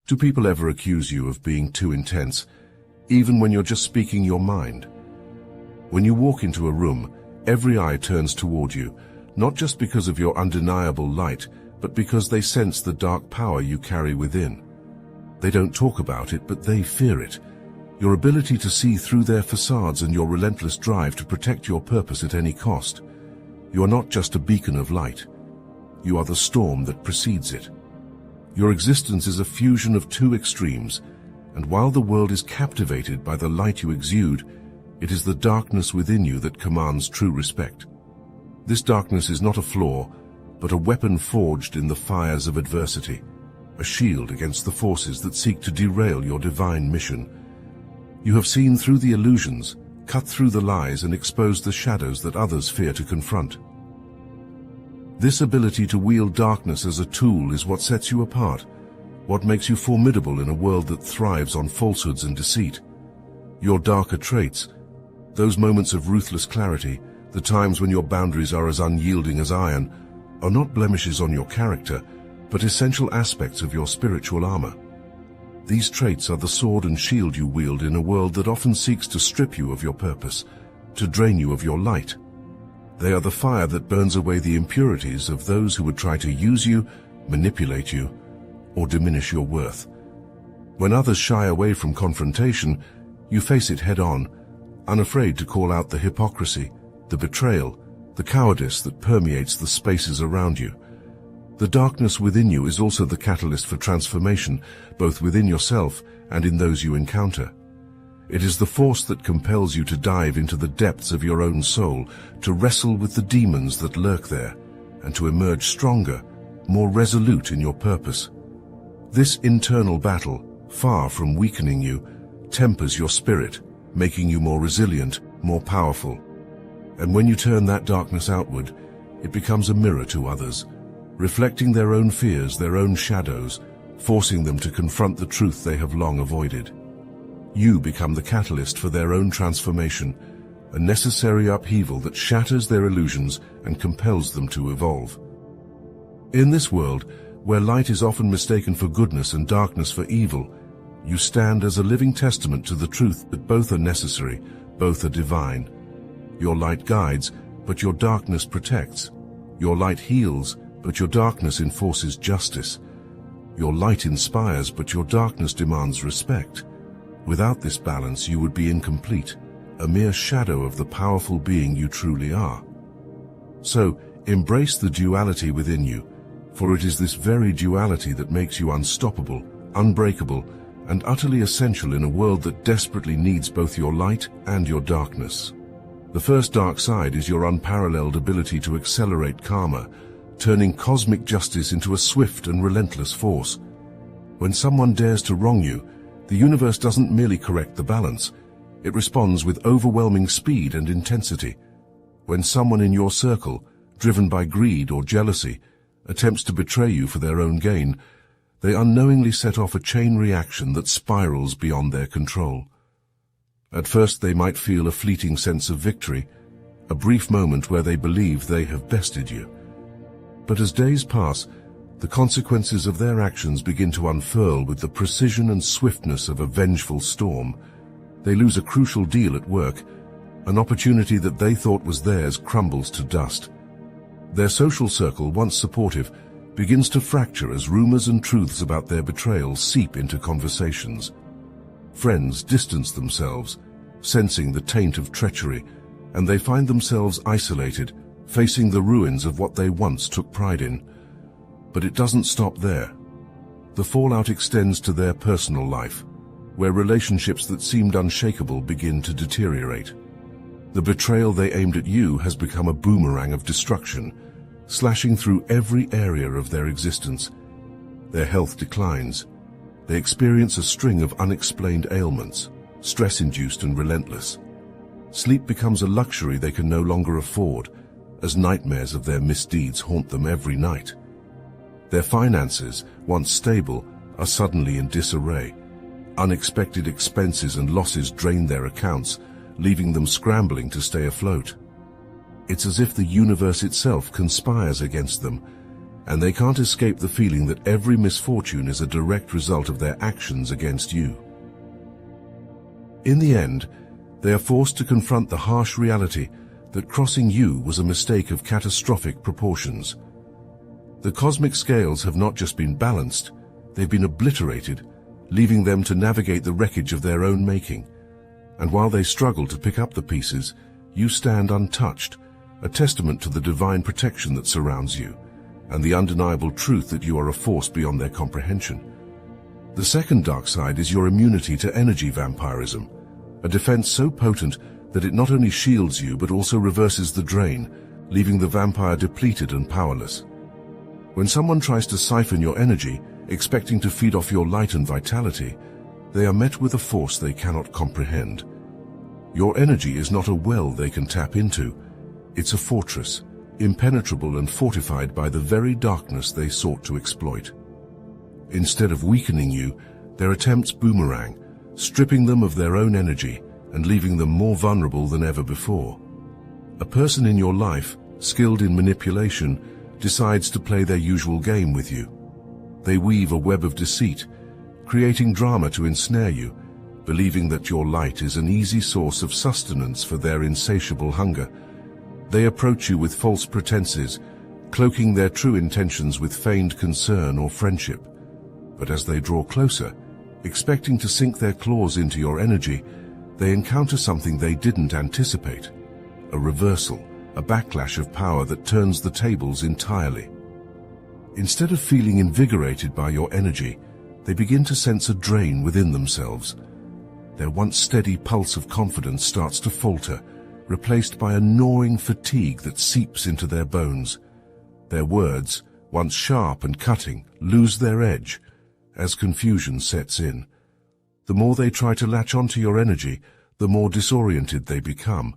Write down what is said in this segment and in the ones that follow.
Do people ever accuse you of being too intense, even when you're just speaking your mind? When you walk into a room, every eye turns toward you, not just because of your undeniable light, but because they sense the dark power you carry within. They don't talk about it, but they fear it. Your ability to see through their facades and your relentless drive to protect your purpose at any cost. You are not just a beacon of light. You are the storm that precedes it. Your existence is a fusion of two extremes, and while the world is captivated by the light you exude, it is the darkness within you that commands true respect. This darkness is not a flaw, but a weapon forged in the fires of adversity, a shield against the forces that seek to derail your divine mission. You have seen through the illusions, cut through the lies, and exposed the shadows that others fear to confront. This ability to wield darkness as a tool is what sets you apart, what makes you formidable in a world that thrives on falsehoods and deceit. Your darker traits, those moments of ruthless clarity, the times when your boundaries are as unyielding as iron, are not blemishes on your character, but essential aspects of your spiritual armor. These traits are the sword and shield you wield in a world that often seeks to strip you of your purpose, to drain you of your light. They are the fire that burns away the impurities of those who would try to use you, manipulate you, or diminish your worth. When others shy away from confrontation, you face it head-on, unafraid to call out the hypocrisy, the betrayal, the cowardice that permeates the spaces around you. The darkness within you is also the catalyst for transformation, both within yourself and in those you encounter. It is the force that compels you to dive into the depths of your own soul, to wrestle with the demons that lurk there, and to emerge stronger, more resolute in your purpose. This internal battle, far from weakening you, tempers your spirit, making you more resilient, more powerful. And when you turn that darkness outward, it becomes a mirror to others, reflecting their own fears, their own shadows, forcing them to confront the truth they have long avoided. You become the catalyst for their own transformation, a necessary upheaval that shatters their illusions and compels them to evolve. In this world, where light is often mistaken for goodness and darkness for evil, you stand as a living testament to the truth that both are necessary, both are divine. Your light guides, but your darkness protects. Your light heals, but your darkness enforces justice. Your light inspires, but your darkness demands respect. Without this balance, you would be incomplete, a mere shadow of the powerful being you truly are. So, embrace the duality within you, for it is this very duality that makes you unstoppable, unbreakable, and utterly essential in a world that desperately needs both your light and your darkness. The first dark side is your unparalleled ability to accelerate karma, turning cosmic justice into a swift and relentless force. When someone dares to wrong you, the universe doesn't merely correct the balance, it responds with overwhelming speed and intensity. When someone in your circle, driven by greed or jealousy, attempts to betray you for their own gain, they unknowingly set off a chain reaction that spirals beyond their control. At first they might feel a fleeting sense of victory, a brief moment where they believe they have bested you. But as days pass, the consequences of their actions begin to unfurl with the precision and swiftness of a vengeful storm. They lose a crucial deal at work. An opportunity that they thought was theirs crumbles to dust. Their social circle, once supportive, begins to fracture as rumors and truths about their betrayal seep into conversations. Friends distance themselves, sensing the taint of treachery, and they find themselves isolated, facing the ruins of what they once took pride in. But it doesn't stop there. The fallout extends to their personal life, where relationships that seemed unshakable begin to deteriorate. The betrayal they aimed at you has become a boomerang of destruction, slashing through every area of their existence. Their health declines. They experience a string of unexplained ailments, stress-induced and relentless. Sleep becomes a luxury they can no longer afford, as nightmares of their misdeeds haunt them every night. Their finances, once stable, are suddenly in disarray. Unexpected expenses and losses drain their accounts, leaving them scrambling to stay afloat. It's as if the universe itself conspires against them, and they can't escape the feeling that every misfortune is a direct result of their actions against you. In the end, they are forced to confront the harsh reality that crossing you was a mistake of catastrophic proportions. The cosmic scales have not just been balanced, they've been obliterated, leaving them to navigate the wreckage of their own making. And while they struggle to pick up the pieces, you stand untouched, a testament to the divine protection that surrounds you, and the undeniable truth that you are a force beyond their comprehension. The second dark side is your immunity to energy vampirism, a defense so potent that it not only shields you but also reverses the drain, leaving the vampire depleted and powerless. When someone tries to siphon your energy, expecting to feed off your light and vitality, they are met with a force they cannot comprehend. Your energy is not a well they can tap into. It's a fortress, impenetrable and fortified by the very darkness they sought to exploit. Instead of weakening you, their attempts boomerang, stripping them of their own energy and leaving them more vulnerable than ever before. A person in your life, skilled in manipulation, decides to play their usual game with you. They weave a web of deceit, creating drama to ensnare you, believing that your light is an easy source of sustenance for their insatiable hunger. They approach you with false pretenses, cloaking their true intentions with feigned concern or friendship. But as they draw closer, expecting to sink their claws into your energy, they encounter something they didn't anticipate: a reversal, a backlash of power that turns the tables entirely. Instead of feeling invigorated by your energy, they begin to sense a drain within themselves. Their once steady pulse of confidence starts to falter, replaced by a gnawing fatigue that seeps into their bones. Their words, once sharp and cutting, lose their edge as confusion sets in. The more they try to latch onto your energy, the more disoriented they become.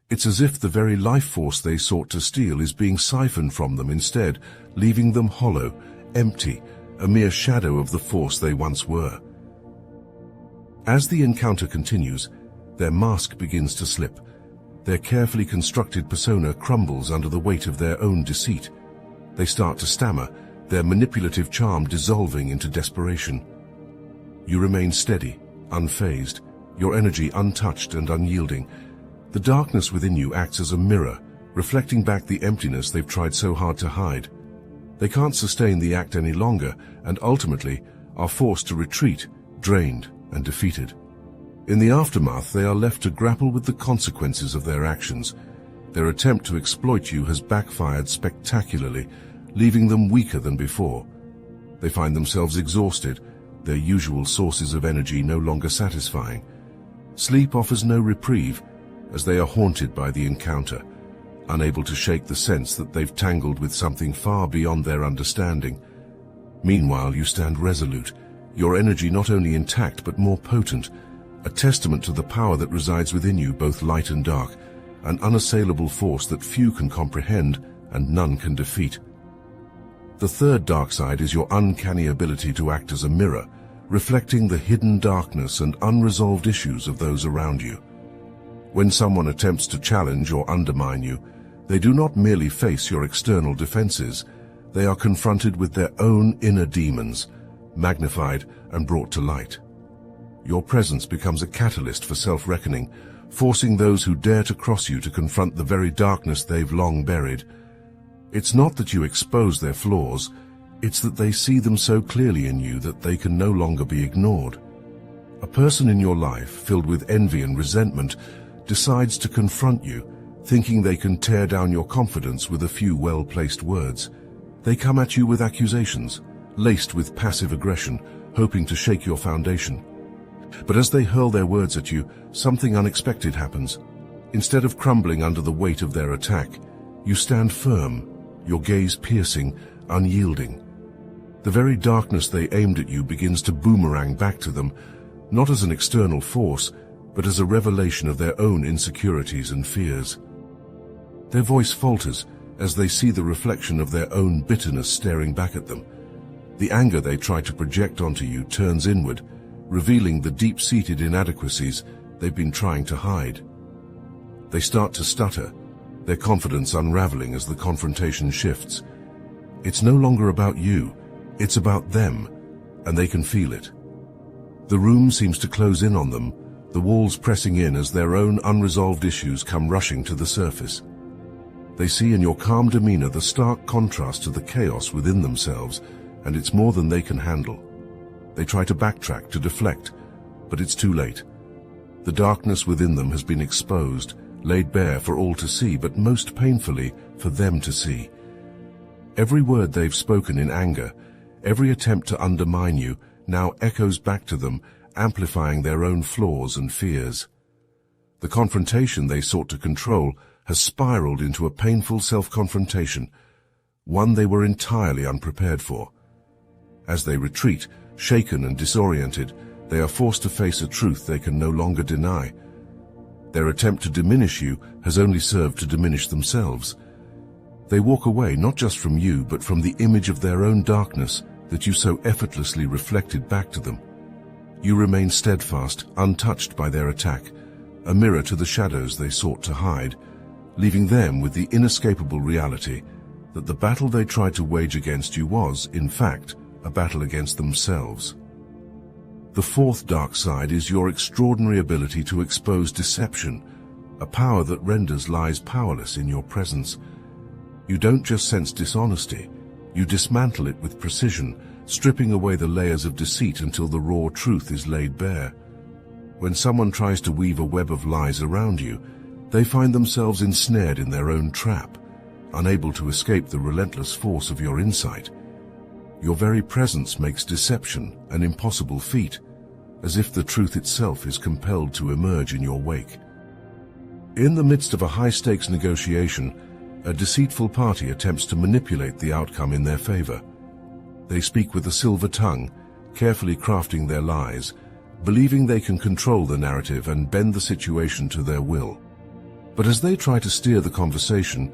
It's as if the very life force they sought to steal is being siphoned from them instead, leaving them hollow, empty, a mere shadow of the force they once were. As the encounter continues, their mask begins to slip. Their carefully constructed persona crumbles under the weight of their own deceit. They start to stammer, their manipulative charm dissolving into desperation. You remain steady, unfazed, your energy untouched and unyielding. The darkness within you acts as a mirror, reflecting back the emptiness they've tried so hard to hide. They can't sustain the act any longer, and ultimately are forced to retreat, drained and defeated. In the aftermath, they are left to grapple with the consequences of their actions. Their attempt to exploit you has backfired spectacularly, leaving them weaker than before. They find themselves exhausted, their usual sources of energy no longer satisfying. Sleep offers no reprieve, as they are haunted by the encounter, unable to shake the sense that they've tangled with something far beyond their understanding. Meanwhile, you stand resolute, your energy not only intact but more potent, a testament to the power that resides within you, both light and dark, an unassailable force that few can comprehend and none can defeat. The third dark side is your uncanny ability to act as a mirror, reflecting the hidden darkness and unresolved issues of those around you. When someone attempts to challenge or undermine you, they do not merely face your external defenses, they are confronted with their own inner demons, magnified and brought to light. Your presence becomes a catalyst for self-reckoning, forcing those who dare to cross you to confront the very darkness they've long buried. It's not that you expose their flaws, it's that they see them so clearly in you that they can no longer be ignored. A person in your life, filled with envy and resentment, decides to confront you, thinking they can tear down your confidence with a few well-placed words. They come at you with accusations, laced with passive aggression, hoping to shake your foundation. But as they hurl their words at you, something unexpected happens. Instead of crumbling under the weight of their attack, you stand firm, your gaze piercing, unyielding. The very darkness they aimed at you begins to boomerang back to them, not as an external force, but as a revelation of their own insecurities and fears. Their voice falters as they see the reflection of their own bitterness staring back at them. The anger they try to project onto you turns inward, revealing the deep-seated inadequacies they've been trying to hide. They start to stutter, their confidence unraveling as the confrontation shifts. It's no longer about you, it's about them, and they can feel it. The room seems to close in on them, the walls pressing in as their own unresolved issues come rushing to the surface. They see in your calm demeanor the stark contrast to the chaos within themselves, and it's more than they can handle. They try to backtrack, to deflect, but it's too late. The darkness within them has been exposed, laid bare for all to see, but most painfully for them to see. Every word they've spoken in anger, every attempt to undermine you, now echoes back to them, amplifying their own flaws and fears. The confrontation they sought to control has spiraled into a painful self-confrontation, one they were entirely unprepared for. As they retreat, shaken and disoriented, they are forced to face a truth they can no longer deny. Their attempt to diminish you has only served to diminish themselves. They walk away not just from you, but from the image of their own darkness that you so effortlessly reflected back to them. You remain steadfast, untouched by their attack, a mirror to the shadows they sought to hide, leaving them with the inescapable reality that the battle they tried to wage against you was, in fact, a battle against themselves. The fourth dark side is your extraordinary ability to expose deception, a power that renders lies powerless in your presence. You don't just sense dishonesty, you dismantle it with precision, stripping away the layers of deceit until the raw truth is laid bare. When someone tries to weave a web of lies around you, they find themselves ensnared in their own trap, unable to escape the relentless force of your insight. Your very presence makes deception an impossible feat, as if the truth itself is compelled to emerge in your wake. In the midst of a high-stakes negotiation, a deceitful party attempts to manipulate the outcome in their favor. They speak with a silver tongue, carefully crafting their lies, believing they can control the narrative and bend the situation to their will. But as they try to steer the conversation,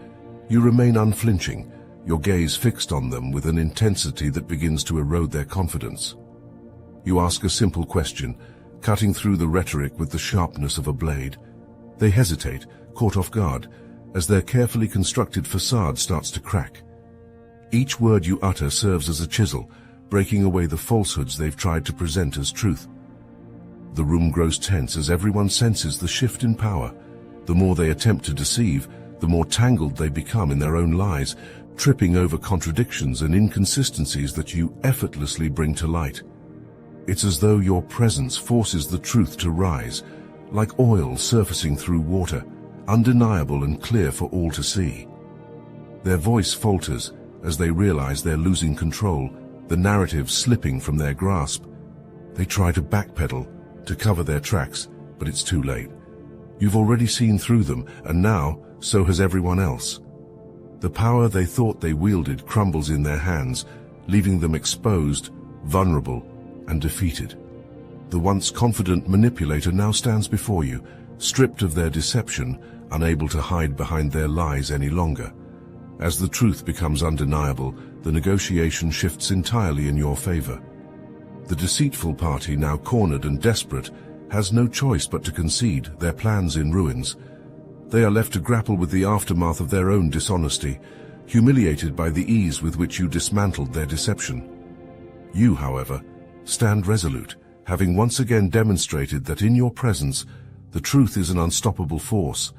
you remain unflinching, your gaze fixed on them with an intensity that begins to erode their confidence. You ask a simple question, cutting through the rhetoric with the sharpness of a blade. They hesitate, caught off guard, as their carefully constructed facade starts to crack. Each word you utter serves as a chisel, breaking away the falsehoods they've tried to present as truth. The room grows tense as everyone senses the shift in power. The more they attempt to deceive, the more tangled they become in their own lies, tripping over contradictions and inconsistencies that you effortlessly bring to light. It's as though your presence forces the truth to rise, like oil surfacing through water, undeniable and clear for all to see. Their voice falters as they realize they're losing control, the narrative slipping from their grasp. They try to backpedal, to cover their tracks, but it's too late. You've already seen through them, and now, so has everyone else. The power they thought they wielded crumbles in their hands, leaving them exposed, vulnerable, and defeated. The once confident manipulator now stands before you, stripped of their deception, unable to hide behind their lies any longer. As the truth becomes undeniable, the negotiation shifts entirely in your favor. The deceitful party, now cornered and desperate, has no choice but to concede, their plans in ruins. They are left to grapple with the aftermath of their own dishonesty, humiliated by the ease with which you dismantled their deception. You, however, stand resolute, having once again demonstrated that in your presence, the truth is an unstoppable force,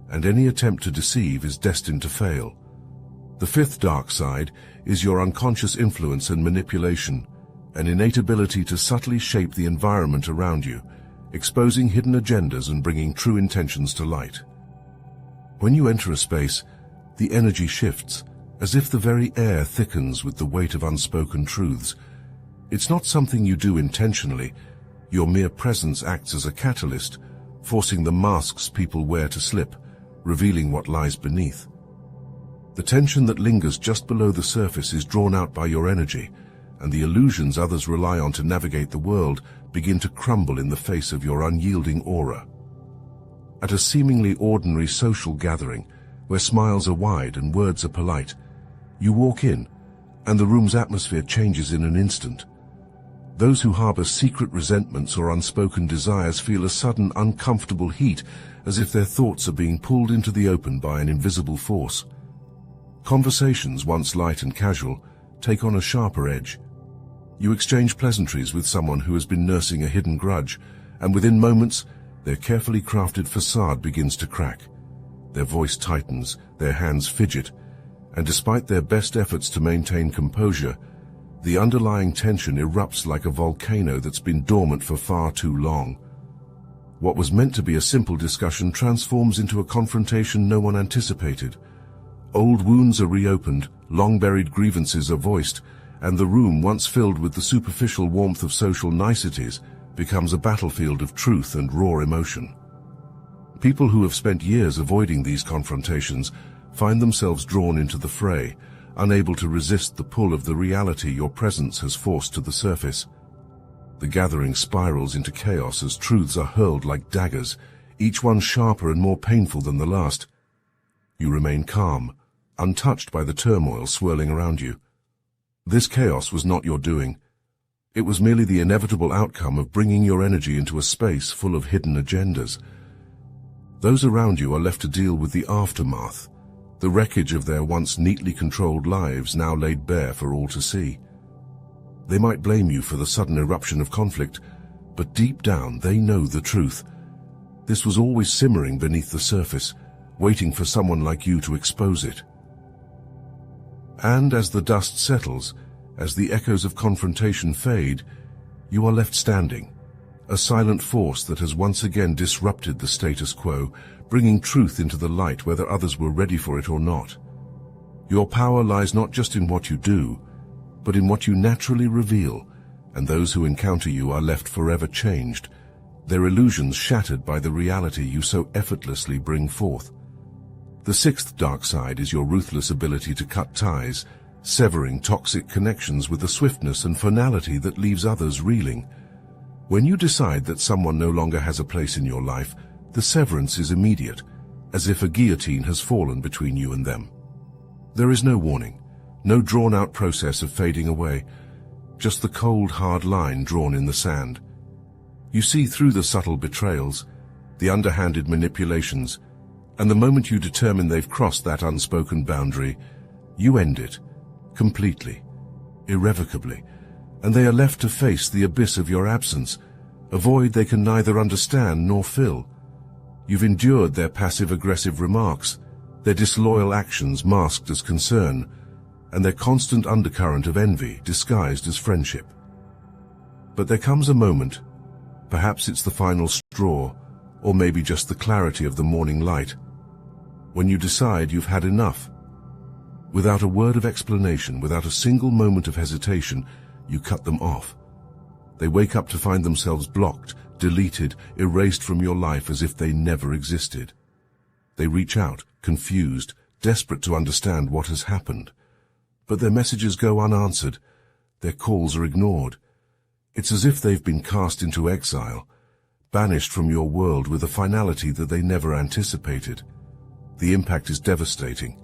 and any attempt to deceive is destined to fail. The fifth dark side is your unconscious influence and manipulation, an innate ability to subtly shape the environment around you, exposing hidden agendas and bringing true intentions to light. When you enter a space, the energy shifts, as if the very air thickens with the weight of unspoken truths. It's not something you do intentionally. Your mere presence acts as a catalyst, forcing the masks people wear to slip, revealing what lies beneath. The tension that lingers just below the surface is drawn out by your energy, and the illusions others rely on to navigate the world begin to crumble in the face of your unyielding aura. At a seemingly ordinary social gathering, where smiles are wide and words are polite, you walk in, and the room's atmosphere changes in an instant. Those who harbor secret resentments or unspoken desires feel a sudden uncomfortable heat, as if their thoughts are being pulled into the open by an invisible force. Conversations, once light and casual, take on a sharper edge. You exchange pleasantries with someone who has been nursing a hidden grudge, and within moments, their carefully crafted facade begins to crack. Their voice tightens, their hands fidget, and despite their best efforts to maintain composure, the underlying tension erupts like a volcano that's been dormant for far too long. What was meant to be a simple discussion transforms into a confrontation no one anticipated. Old wounds are reopened, long-buried grievances are voiced, and the room, once filled with the superficial warmth of social niceties, becomes a battlefield of truth and raw emotion. People who have spent years avoiding these confrontations find themselves drawn into the fray, unable to resist the pull of the reality your presence has forced to the surface. The gathering spirals into chaos as truths are hurled like daggers, each one sharper and more painful than the last. You remain calm, untouched by the turmoil swirling around you. This chaos was not your doing. It was merely the inevitable outcome of bringing your energy into a space full of hidden agendas. Those around you are left to deal with the aftermath, the wreckage of their once neatly controlled lives now laid bare for all to see. They might blame you for the sudden eruption of conflict, but deep down they know the truth. This was always simmering beneath the surface, waiting for someone like you to expose it. And as the dust settles, as the echoes of confrontation fade, you are left standing, a silent force that has once again disrupted the status quo, bringing truth into the light whether others were ready for it or not. Your power lies not just in what you do, but in what you naturally reveal, and those who encounter you are left forever changed, their illusions shattered by the reality you so effortlessly bring forth. The sixth dark side is your ruthless ability to cut ties, severing toxic connections with a swiftness and finality that leaves others reeling. When you decide that someone no longer has a place in your life, the severance is immediate, as if a guillotine has fallen between you and them. There is no warning, no drawn-out process of fading away, just the cold, hard line drawn in the sand. You see through the subtle betrayals, the underhanded manipulations, and the moment you determine they've crossed that unspoken boundary, you end it, completely, irrevocably, and they are left to face the abyss of your absence, a void they can neither understand nor fill. You've endured their passive-aggressive remarks, their disloyal actions masked as concern, and their constant undercurrent of envy disguised as friendship. But there comes a moment, perhaps it's the final straw, or maybe just the clarity of the morning light, when you decide you've had enough. Without a word of explanation, without a single moment of hesitation, you cut them off. They wake up to find themselves blocked, deleted, erased from your life as if they never existed. They reach out, confused, desperate to understand what has happened. But their messages go unanswered. Their calls are ignored. It's as if they've been cast into exile, banished from your world with a finality that they never anticipated. The impact is devastating.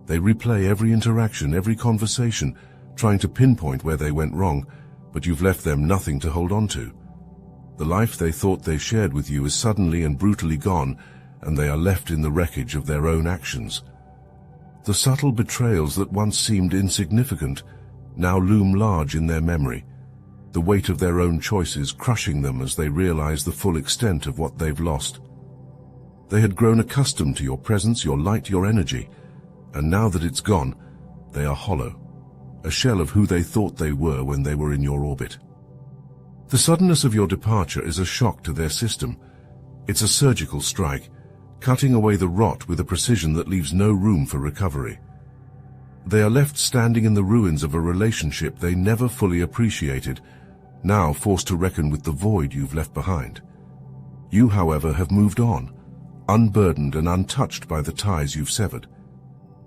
They replay every interaction, every conversation, trying to pinpoint where they went wrong, but you've left them nothing to hold on to. The life they thought they shared with you is suddenly and brutally gone, and they are left in the wreckage of their own actions. The subtle betrayals that once seemed insignificant now loom large in their memory, the weight of their own choices crushing them as they realize the full extent of what they've lost. They had grown accustomed to your presence, your light, your energy, and now that it's gone, they are hollow, a shell of who they thought they were when they were in your orbit. The suddenness of your departure is a shock to their system. It's a surgical strike, cutting away the rot with a precision that leaves no room for recovery. They are left standing in the ruins of a relationship they never fully appreciated, now forced to reckon with the void you've left behind. You, however, have moved on, unburdened and untouched by the ties you've severed.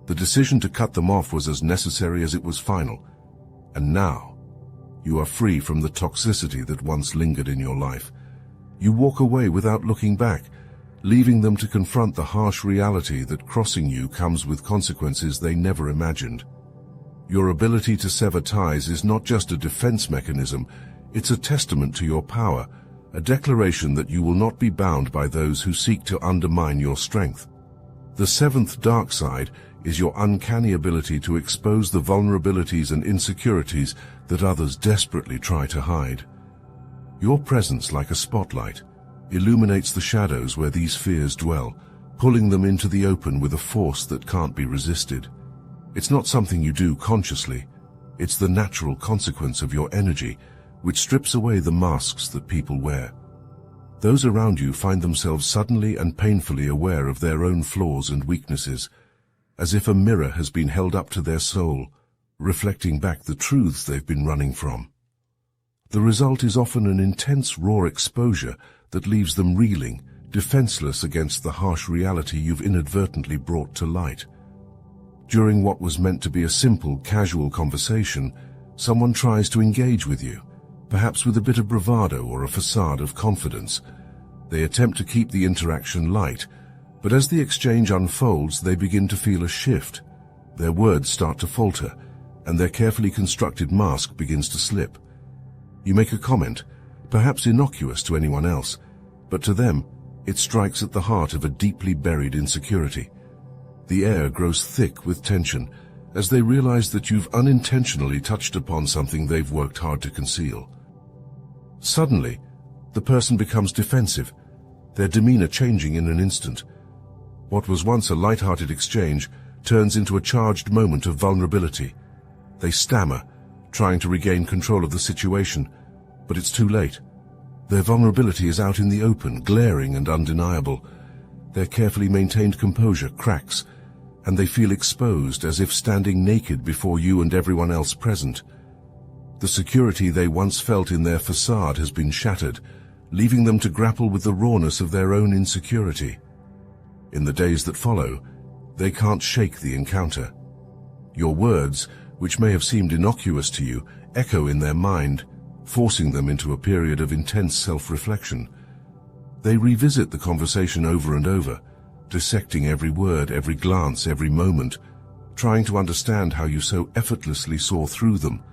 The decision to cut them off was as necessary as it was final, and now you are free from the toxicity that once lingered in your life. You walk away without looking back, leaving them to confront the harsh reality that crossing you comes with consequences they never imagined. Your ability to sever ties is not just a defense mechanism, it's a testament to your power, a declaration that you will not be bound by those who seek to undermine your strength. The seventh dark side is your uncanny ability to expose the vulnerabilities and insecurities that others desperately try to hide. Your presence, like a spotlight, illuminates the shadows where these fears dwell, pulling them into the open with a force that can't be resisted. It's not something you do consciously. It's the natural consequence of your energy, which strips away the masks that people wear. Those around you find themselves suddenly and painfully aware of their own flaws and weaknesses, as if a mirror has been held up to their soul, reflecting back the truths they've been running from. The result is often an intense, raw exposure that leaves them reeling, defenseless against the harsh reality you've inadvertently brought to light. During what was meant to be a simple, casual conversation, someone tries to engage with you, perhaps with a bit of bravado or a facade of confidence. They attempt to keep the interaction light, but as the exchange unfolds, they begin to feel a shift. Their words start to falter, and their carefully constructed mask begins to slip. You make a comment, perhaps innocuous to anyone else, but to them, it strikes at the heart of a deeply buried insecurity. The air grows thick with tension as they realize that you've unintentionally touched upon something they've worked hard to conceal. Suddenly, the person becomes defensive, their demeanor changing in an instant. What was once a light-hearted exchange turns into a charged moment of vulnerability. They stammer, trying to regain control of the situation, but it's too late. Their vulnerability is out in the open, glaring and undeniable. Their carefully maintained composure cracks, and they feel exposed as if standing naked before you and everyone else present. The security they once felt in their facade has been shattered, leaving them to grapple with the rawness of their own insecurity. In the days that follow, they can't shake the encounter. Your words, which may have seemed innocuous to you, echo in their mind, forcing them into a period of intense self-reflection. They revisit the conversation over and over, dissecting every word, every glance, every moment, trying to understand how you so effortlessly saw through them.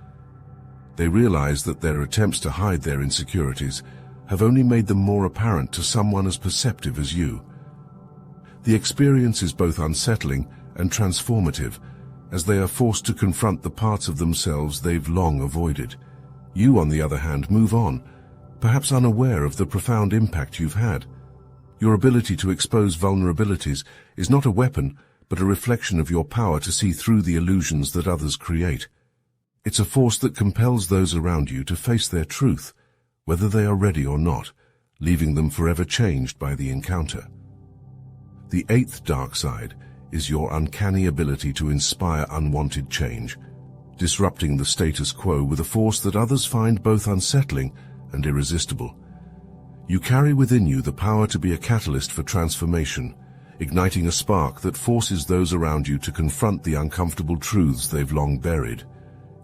They realize that their attempts to hide their insecurities have only made them more apparent to someone as perceptive as you. The experience is both unsettling and transformative, as they are forced to confront the parts of themselves they've long avoided. You, on the other hand, move on, perhaps unaware of the profound impact you've had. Your ability to expose vulnerabilities is not a weapon, but a reflection of your power to see through the illusions that others create. It's a force that compels those around you to face their truth, whether they are ready or not, leaving them forever changed by the encounter. The eighth dark side is your uncanny ability to inspire unwanted change, disrupting the status quo with a force that others find both unsettling and irresistible. You carry within you the power to be a catalyst for transformation, igniting a spark that forces those around you to confront the uncomfortable truths they've long buried.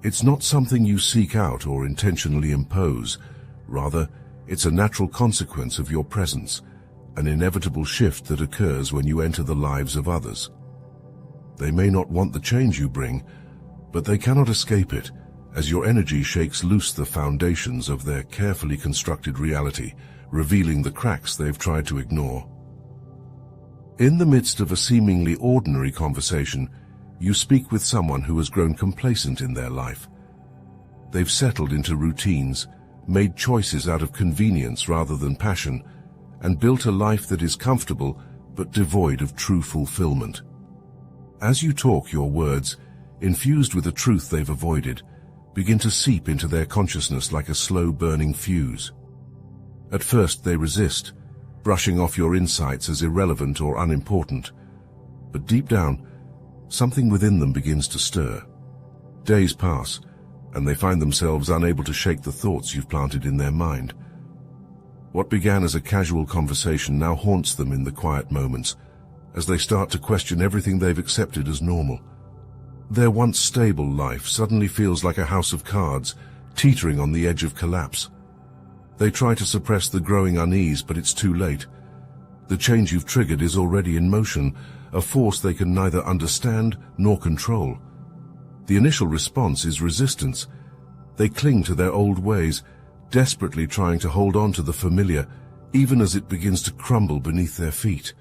It's not something you seek out or intentionally impose. Rather, it's a natural consequence of your presence, an inevitable shift that occurs when you enter the lives of others. They may not want the change you bring, but they cannot escape it, as your energy shakes loose the foundations of their carefully constructed reality, revealing the cracks they've tried to ignore. In the midst of a seemingly ordinary conversation, you speak with someone who has grown complacent in their life. They've settled into routines, made choices out of convenience rather than passion, and built a life that is comfortable but devoid of true fulfillment. As you talk, your words, infused with a truth they've avoided, begin to seep into their consciousness like a slow-burning fuse. At first they resist, brushing off your insights as irrelevant or unimportant, but deep down, something within them begins to stir. Days pass, and they find themselves unable to shake the thoughts you've planted in their mind. What began as a casual conversation now haunts them in the quiet moments, as they start to question everything they've accepted as normal. Their once stable life suddenly feels like a house of cards, teetering on the edge of collapse. They try to suppress the growing unease, but it's too late. The change you've triggered is already in motion, a force they can neither understand nor control. The initial response is resistance. They cling to their old ways, desperately trying to hold on to the familiar, even as it begins to crumble beneath their feet.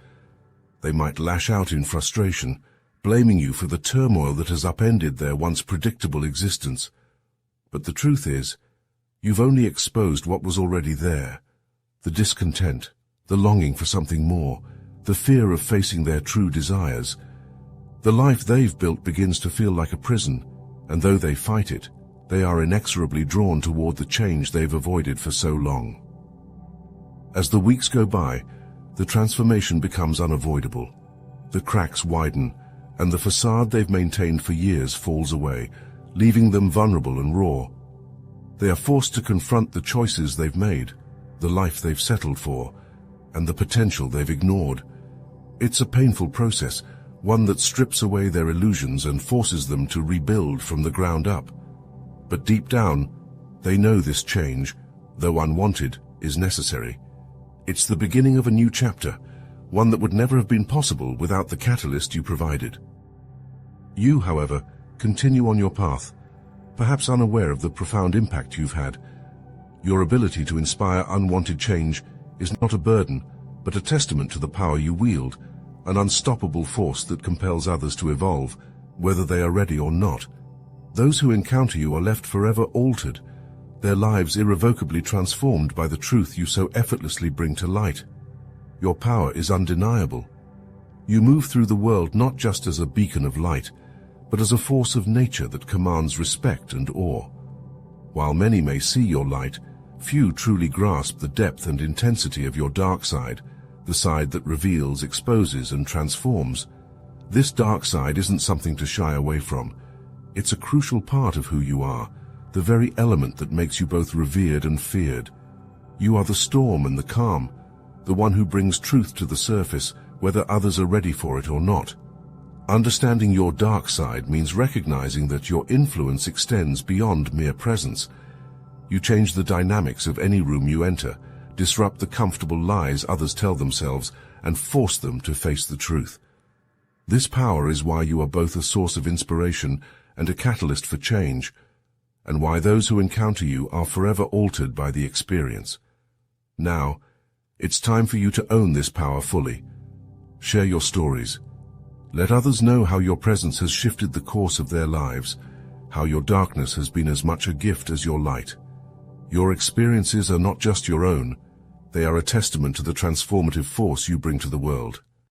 They might lash out in frustration, blaming you for the turmoil that has upended their once predictable existence. But the truth is, you've only exposed what was already there: the discontent, the longing for something more, the fear of facing their true desires. The life they've built begins to feel like a prison, and though they fight it, they are inexorably drawn toward the change they've avoided for so long. As the weeks go by, the transformation becomes unavoidable. The cracks widen, and the facade they've maintained for years falls away, leaving them vulnerable and raw. They are forced to confront the choices they've made, the life they've settled for, and the potential they've ignored. It's a painful process, one that strips away their illusions and forces them to rebuild from the ground up. But deep down, they know this change, though unwanted, is necessary. It's the beginning of a new chapter, one that would never have been possible without the catalyst you provided. You, however, continue on your path, perhaps unaware of the profound impact you've had. Your ability to inspire unwanted change is not a burden, but a testament to the power you wield, an unstoppable force that compels others to evolve, whether they are ready or not. Those who encounter you are left forever altered, their lives irrevocably transformed by the truth you so effortlessly bring to light. Your power is undeniable. You move through the world not just as a beacon of light, but as a force of nature that commands respect and awe. While many may see your light, few truly grasp the depth and intensity of your dark side, the side that reveals, exposes, and transforms. This dark side isn't something to shy away from. It's a crucial part of who you are, the very element that makes you both revered and feared. You are the storm and the calm, the one who brings truth to the surface, whether others are ready for it or not. Understanding your dark side means recognizing that your influence extends beyond mere presence. You change the dynamics of any room you enter, disrupt the comfortable lies others tell themselves, and force them to face the truth. This power is why you are both a source of inspiration and a catalyst for change, and why those who encounter you are forever altered by the experience. Now, it's time for you to own this power fully. Share your stories. Let others know how your presence has shifted the course of their lives, how your darkness has been as much a gift as your light. Your experiences are not just your own, they are a testament to the transformative force you bring to the world.